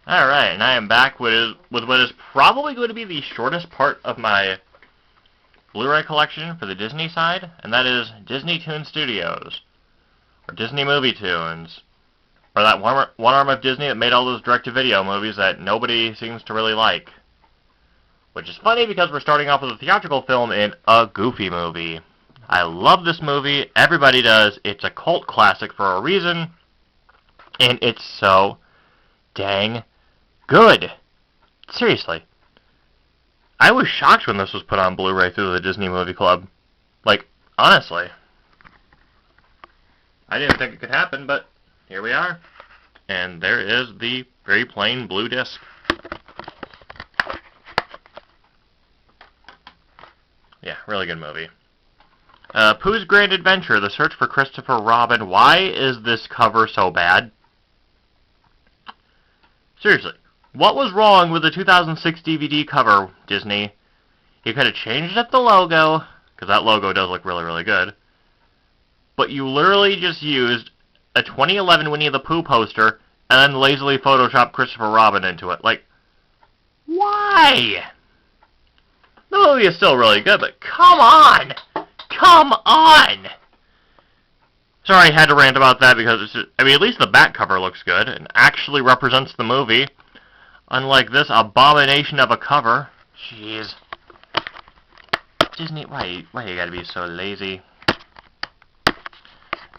Alright, and I am back with what is probably going to be the shortest part of my Blu-ray collection for the Disney side, and that is DisneyToon Studios, or Disney Movie Tunes, or that one arm of Disney that made all those direct-to-video movies that nobody seems to really like. Which is funny because we're starting off with a theatrical film in a Goofy movie. I love this movie, everybody does, it's a cult classic for a reason, and it's so dang good. Seriously. I was shocked when this was put on Blu-ray through the Disney Movie Club. Like, honestly. I didn't think it could happen, but here we are. And there is the very plain blue disc. Yeah, really good movie. Pooh's Grand Adventure, The Search for Christopher Robin. Why is this cover so bad? Seriously. What was wrong with the 2006 DVD cover, Disney? You could have changed up the logo, because that logo does look really, really good. But you literally just used a 2011 Winnie the Pooh poster and then lazily photoshopped Christopher Robin into it. Like, why? The movie is still really good, but come on! Come on! Sorry, I had to rant about that because it's just, I mean, at least the back cover looks good and actually represents the movie. Unlike this abomination of a cover. Jeez. Disney, why you gotta be so lazy?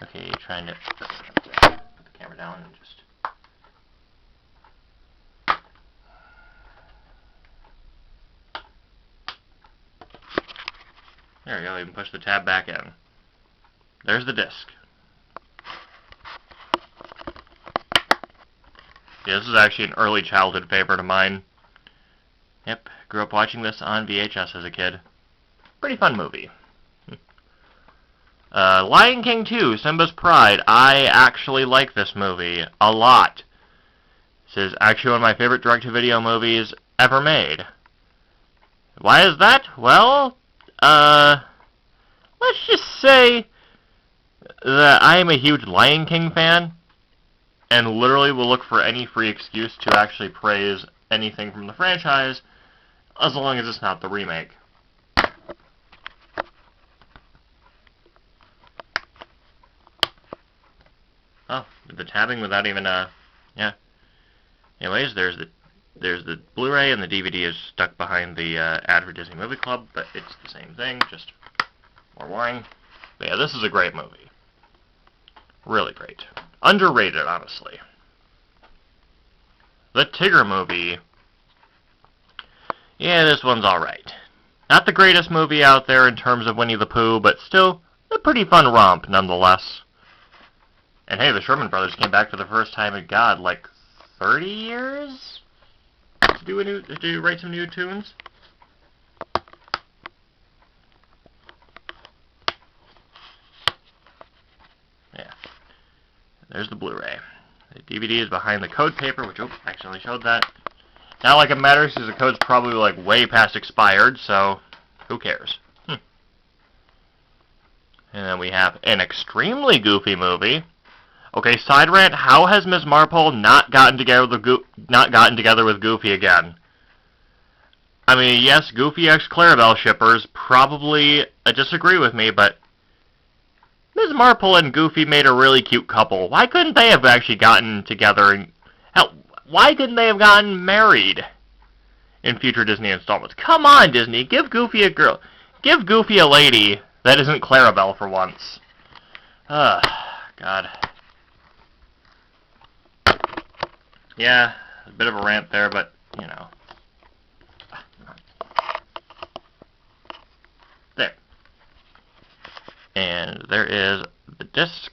Okay, trying to put the camera down and just... There we go, even push the tab back in. There's the disc. Yeah, this is actually an early childhood favorite of mine. Yep, grew up watching this on VHS as a kid. Pretty fun movie. Lion King 2, Simba's Pride. I actually like this movie a lot. This is actually one of my favorite direct-to-video movies ever made. Why is that? Well, let's just say that I am a huge Lion King fan, and literally will look for any free excuse to actually praise anything from the franchise, as long as it's not the remake. Oh, the tabbing without even, yeah. Anyways, there's the Blu-ray, and the DVD is stuck behind the ad for Disney Movie Club, but it's the same thing, just more boring. But yeah, this is a great movie. Really great. Underrated, honestly. The Tigger movie. Yeah, this one's alright. Not the greatest movie out there in terms of Winnie the Pooh, but still a pretty fun romp, nonetheless. And hey, the Sherman Brothers came back for the first time in, God, like 30 years? To write some new tunes? Yeah. There's the Blu-ray. The DVD is behind the code paper, which, oops, I accidentally showed that. Not like it matters, because the code's probably, like, way past expired, so who cares? And then we have an extremely goofy movie. Okay, side rant, how has Ms. Marple not gotten together with Goofy again? I mean, yes, Goofy x Clarabelle shippers probably disagree with me, but Ms. Marple and Goofy made a really cute couple. Why couldn't they have actually gotten together and... Hell, why couldn't they have gotten married in future Disney installments? Come on, Disney, give Goofy a girl. Give Goofy a lady that isn't Clarabelle for once. God. Yeah, a bit of a rant there, but, you know. There. And there is the disc.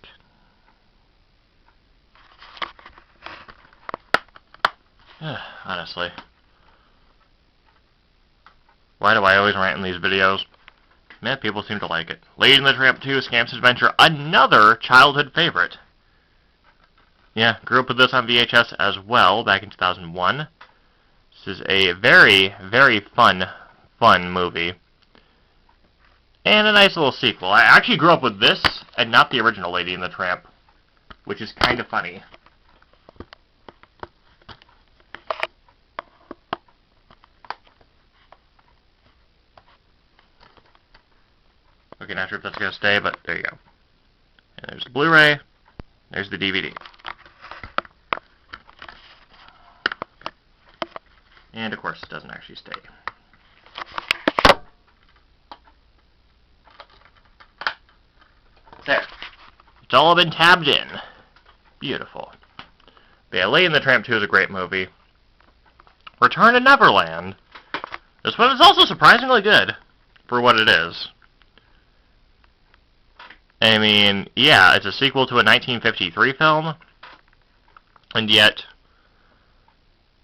Honestly. Why do I always rant in these videos? Man, people seem to like it. Lady and the Tramp 2, Scamp's Adventure, another childhood favorite. Yeah, grew up with this on VHS as well, back in 2001. This is a very, very fun movie. And a nice little sequel. I actually grew up with this, and not the original Lady and the Tramp, which is kind of funny. not sure if that's going to stay, but there you go. And there's the Blu-ray. There's the DVD. And, of course, it doesn't actually stay. There. It's all been tabbed in. Beautiful. But yeah, Lady and the Tramp 2 is a great movie. Return to Neverland. This one is also surprisingly good for what it is. I mean, yeah, it's a sequel to a 1953 film. And yet,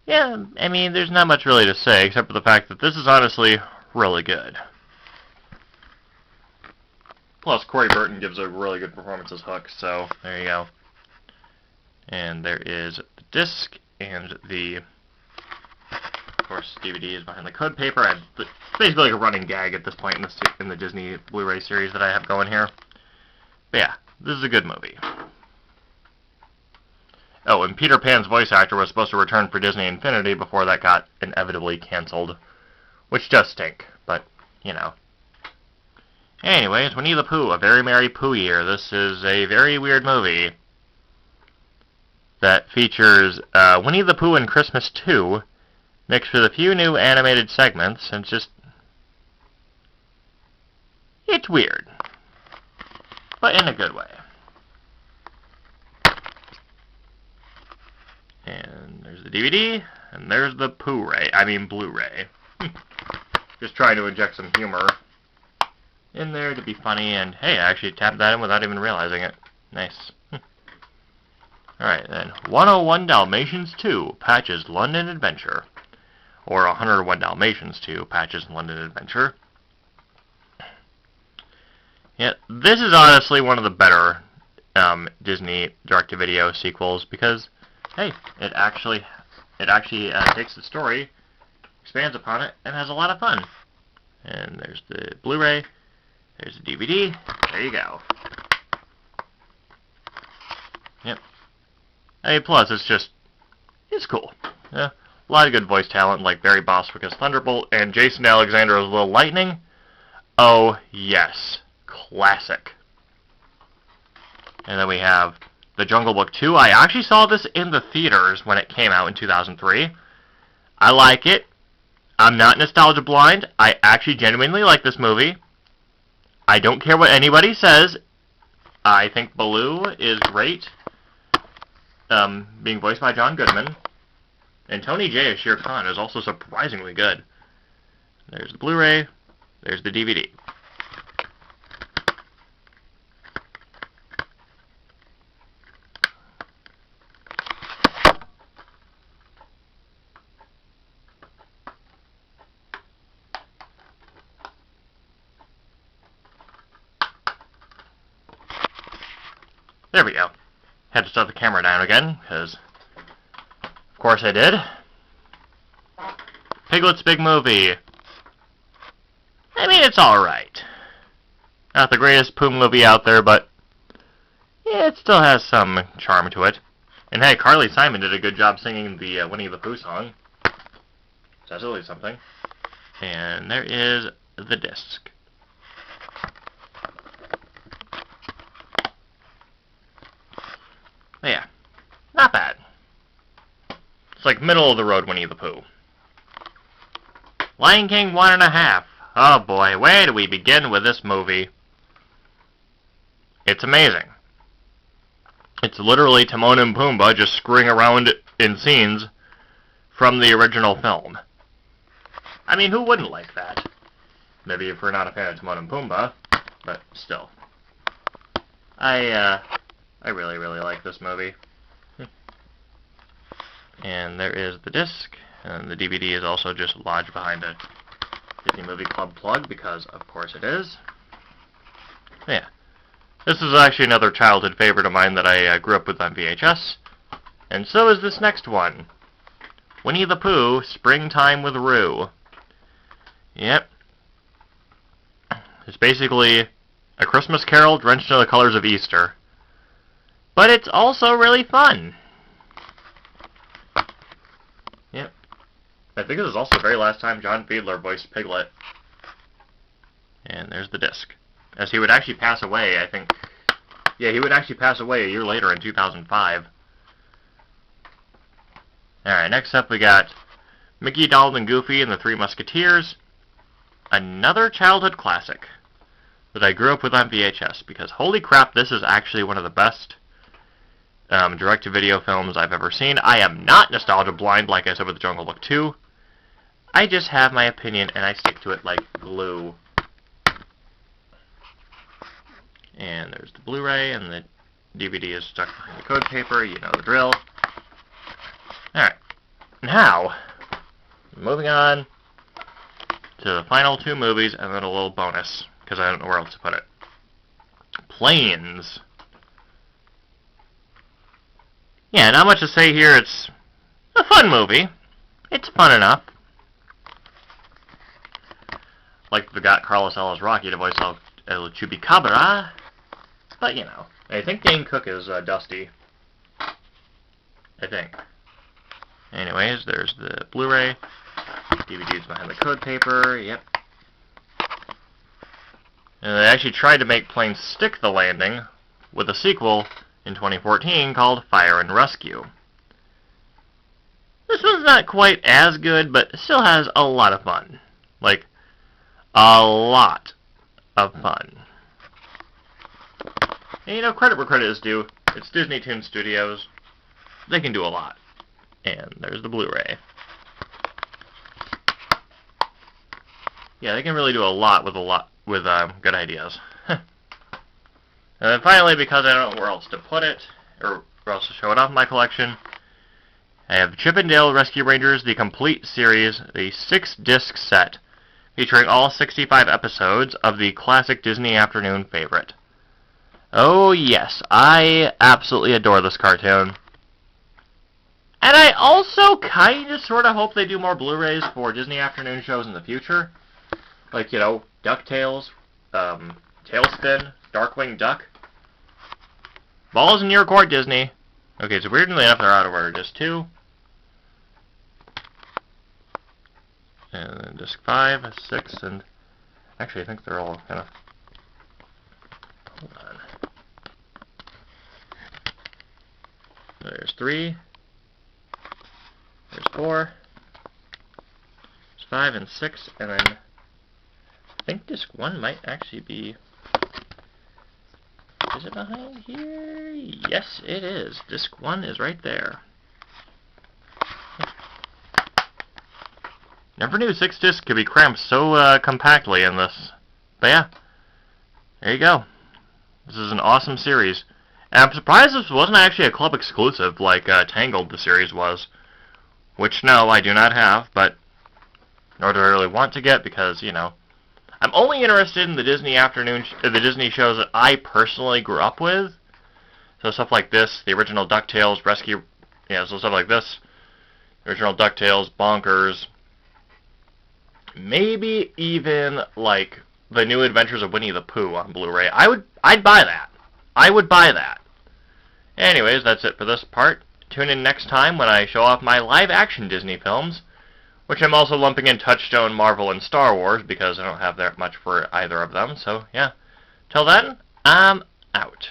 yeah, I mean, there's not much really to say except for the fact that this is honestly really good. Plus, Corey Burton gives a really good performance as Hook, so there you go. And there is the disc and the, of course, DVD is behind the code paper. It's basically like a running gag at this point in the Disney Blu-ray series that I have going here. But yeah, this is a good movie. Oh, and Peter Pan's voice actor was supposed to return for Disney Infinity before that got inevitably canceled, which does stink, but, you know. Anyways, Winnie the Pooh, A Very Merry Pooh Year. This is a very weird movie that features Winnie the Pooh and Christmas 2 mixed with a few new animated segments, and it's weird, but in a good way. And there's the DVD, and there's the Blu-ray. Just trying to inject some humor in there to be funny, and hey, I actually tapped that in without even realizing it. Nice. Alright, then. 101 Dalmatians 2, Patch's London Adventure. Or 101 Dalmatians 2, Patch's London Adventure. Yeah, this is honestly one of the better Disney direct-to-video sequels because, hey, it actually takes the story, expands upon it, and has a lot of fun. And there's the Blu-ray. There's the DVD. There you go. Yep. Hey, plus, it's cool. Yeah. A lot of good voice talent, like Barry Bostwick as Thunderbolt, and Jason Alexander as Little Lightning. Oh, yes. Classic. And then we have The Jungle Book 2. I actually saw this in the theaters when it came out in 2003. I like it. I'm not nostalgia blind. I actually genuinely like this movie. I don't care what anybody says. I think Baloo is great. Being voiced by John Goodman. And Tony Jay as Shere Khan is also surprisingly good. There's the Blu-ray. There's the DVD. There we go. Had to start the camera down again, because, of course I did. Piglet's Big Movie. I mean, it's alright. Not the greatest Pooh movie out there, but yeah, it still has some charm to it. And hey, Carly Simon did a good job singing the Winnie the Pooh song. So that's really something. And there is the disc. Yeah, not bad. It's like middle of the road Winnie the Pooh. Lion King 1.5. Oh boy, where do we begin with this movie? It's amazing. It's literally Timon and Pumbaa just screwing around in scenes from the original film. I mean, who wouldn't like that? Maybe if we're not a fan of Timon and Pumbaa, but still. I really, really like this movie. And there is the disc, and the DVD is also just lodged behind a Disney Movie Club plug, because of course it is. Yeah. This is actually another childhood favorite of mine that I grew up with on VHS. And so is this next one. Winnie the Pooh, Springtime with Roo. Yep. It's basically A Christmas Carol drenched in the colors of Easter. But it's also really fun. Yep. I think this is also the very last time John Fiedler voiced Piglet. And there's the disc. as he would actually pass away, I think. Yeah, he would actually pass away a year later in 2005. Alright, next up we got Mickey, Donald, and Goofy and the Three Musketeers. Another childhood classic that I grew up with on VHS, because holy crap, this is actually one of the best direct-to-video films I've ever seen. I am not nostalgia blind like I said with The Jungle Book 2. I just have my opinion and I stick to it like glue. And there's the Blu-ray, and the DVD is stuck behind the code paper. You know the drill. Alright. Now, moving on to the final two movies, and then a little bonus, because I don't know where else to put it. Planes. Yeah, not much to say here. It's a fun movie. It's fun enough. Like we got Carlos Ellis Rocky to voice El Chupacabra. But, you know, I think Dane Cook is Dusty. I think. Anyways, there's the Blu-ray. DVD's behind the code paper. Yep. And they actually tried to make Planes stick the landing with a sequel in 2014 called Fire and Rescue. This one's not quite as good, but still has a lot of fun. Like, a lot of fun. And, you know, credit where credit is due. It's DisneyToon Studios. They can do a lot. And there's the Blu-ray. Yeah, they can really do a lot with good ideas. And then finally, because I don't know where else to put it, or where else to show it off in my collection, I have Chip and Dale Rescue Rangers, the complete series, the 6-disc set, featuring all 65 episodes of the classic Disney afternoon favorite. Oh yes, I absolutely adore this cartoon. And I also kinda sorta hope they do more Blu-rays for Disney afternoon shows in the future. Like, you know, DuckTales, Tailspin, Darkwing Duck. Balls in your court, Disney. Okay, so weirdly enough, they're out of order. Disc 2. And then Disc 5, 6, and... Actually, I think they're all kind of... Hold on. There's 3. There's 4. There's 5 and 6, and then... I think Disc 1 might actually be... Is it behind here? Yes, it is. Disc 1 is right there. Never knew 6 discs could be cramped so compactly in this. But yeah, there you go. This is an awesome series. And I'm surprised this wasn't actually a club exclusive like Tangled the series was. Which, no, I do not have, but nor do I really want to get because, you know, I'm only interested in the Disney the Disney shows that I personally grew up with. So stuff like this, the original DuckTales, Rescue, so stuff like this. Original DuckTales, Bonkers. Maybe even, like, the New Adventures of Winnie the Pooh on Blu-ray. I'd buy that. I would buy that. Anyways, that's it for this part. Tune in next time when I show off my live-action Disney films, which I'm also lumping in Touchstone, Marvel, and Star Wars, because I don't have that much for either of them, so yeah. Till then, I'm out.